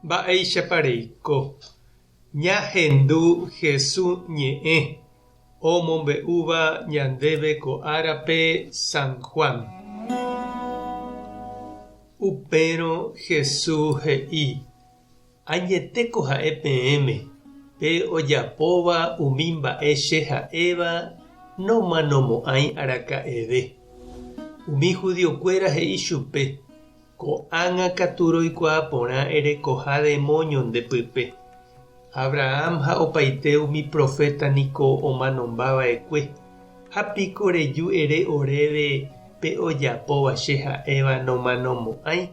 Mba'eichapareiko. Ñahendu Jesús ñe'ẽ omombe'úva ñandéve ko árape San Juan. Upérõ Jesús he'i: añetéko ha'e peẽme pe ojapóva umi mba'e che ha'éva nomanomo'ãi araka'eve. Umi judiokuéra he'i chupe: ko'ág̃a katu roikuaa porã erekoha demonio ndepýpe. Abraham ha opaite umi profeta niko omanombava'ekue. Hapiko reju ere oréve pe ojapóva che ha'éva nomanomo'ãi.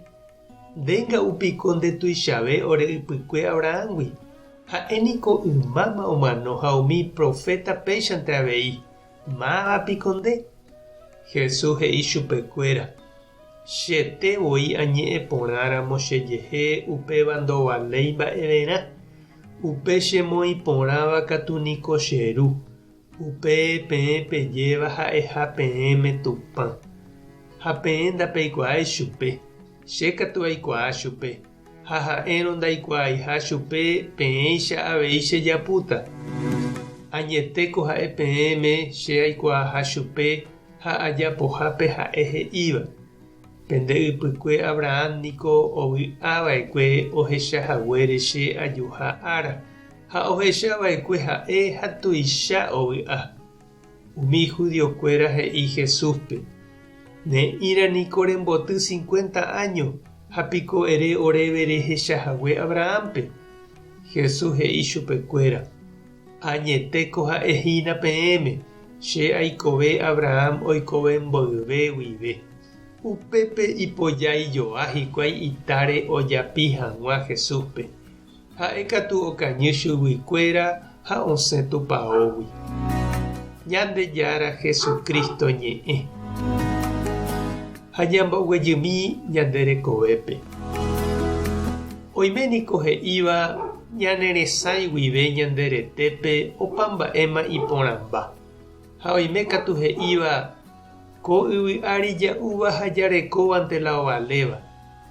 Ndénga upiko ndetuichave ore ypykue Abrahamgui. Ha'éniko ymáma omano ha umi profeta péichante avei. Mávapiko nde? Jesús he'i chupekuéra: chetevoi añe'ẽ porãramo chejehe upéva ndovaléi mba'everã. Upe chemoĩ porãva katu niko cheru. Upe peẽ pejéva ha'eha peẽme Tupã. Ha peẽ ndapeikuaái chupe. Che katu aikuaa chupe. Ha ha'érõ ndaikuaaiha chupe peẽicha avei chejapúta. Añetéko ha'e peẽme che aikuaaha chupe ha ajapohápe ha'e he'íva. Pende ypykue Abraham niko ovy'ava'ekue ohechahaguére che ajuha ára. Ha ohechava'ekue ha'e ha tuicha ovy'a. Umi judiokuéra he'i Jesúspe: ne'írã niko remboty 50 años, hapiko ere oréve rehechahague Abrahampe. Jesús he'i chupekuéra: añetéko ha'ehína peẽme che aikove Abraham oikove mboyve guive. Upépe ipojái joa hikuái itáre ojapi hag̃ua Jesúspe. Ha'e katu okañy chuguikuéra ha osẽ tupãógui. Ñandejára Jesucristo ñe'ẽ. Ha ñambo'uejymi ñande rekovépe. Oiméniko he'íva ñaneresãi guive ñande retépe opa mba'éma iporãmba. Ha oime katu he'íva: ko yvy'ári ja'úva ha jarekóvante la ovaléva.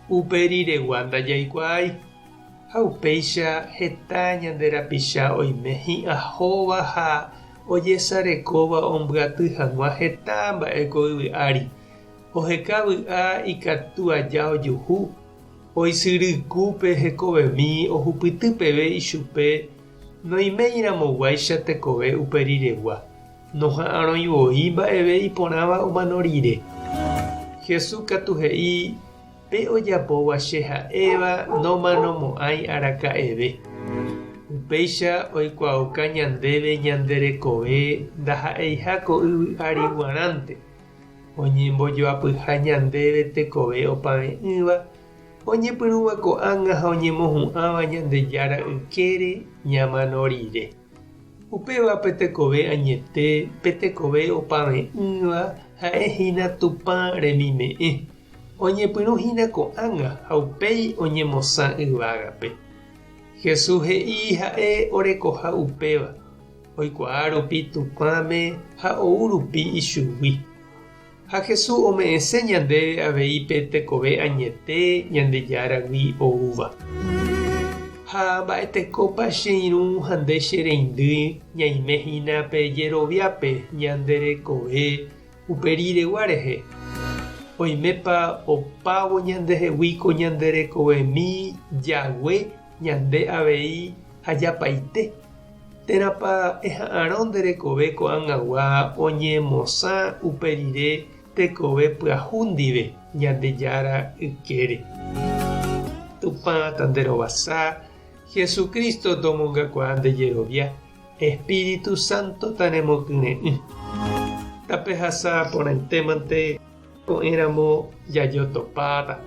Upe riregua ndajaikuaái. Ha upéicha heta ñande rapicha oime hi'ãhóva ha ojesarekóva ombyaty hag̃ua heta mba'éko yvy'ári. Oheka vy'a ikatu aja ojuhu. Oisyrykúpe hekovemi ohupyty peve ichupe noimérãmoguáicha tekove upe riregua. Noha'ãrõivoi mba'eve iporãva omano rire. Jesús katu he'i pe ojapóva che ha'éva nomanomo'ãi araka'eve. Upéicha oikuaauka ñandéve ñande rekove ndaha'eiháko yvy'ári g̃uarãnte. Oñembojoapyha ñandéve tekove opave'ỹva. Oñepyrũva ko'ág̃a ha oñemohu'ãva Ñandejára ykére ñamano rire. Upévape tekove añete pe tekove opave'ỹva ha'ehína Tupã remime'ẽ. Oñepyrũhína ko'ág̃a ha upéi oñemosã yvágape. Jesús he'i ha'e orekoha upéva. Oikuaa rupi Tupãme ha ourupi ichugui. Ha Jesús ome'ẽse ñandéve avei pe tekove añete Ñandejáragui oúva. Ha mba'etekópa che irũ ha nde che reindy ñaimehína pe jeroviápe ñande rekove upe riregua rehe. Oimépa opávo ñandeheguíko ñande rekovemi jague ñande avei ha japaite. Térãpa eha'ãrõ nderekove ko'ãngagua oñemosã upe rire tekove pyahu ndive Ñandejára ykére. Tupã tanderovasa Jesucristo tomongakuaa ndejerovia. Espíritu Santo tanemokyre'ỹ. Tapehasa porãitémante ko'ẽramo jajotopáta.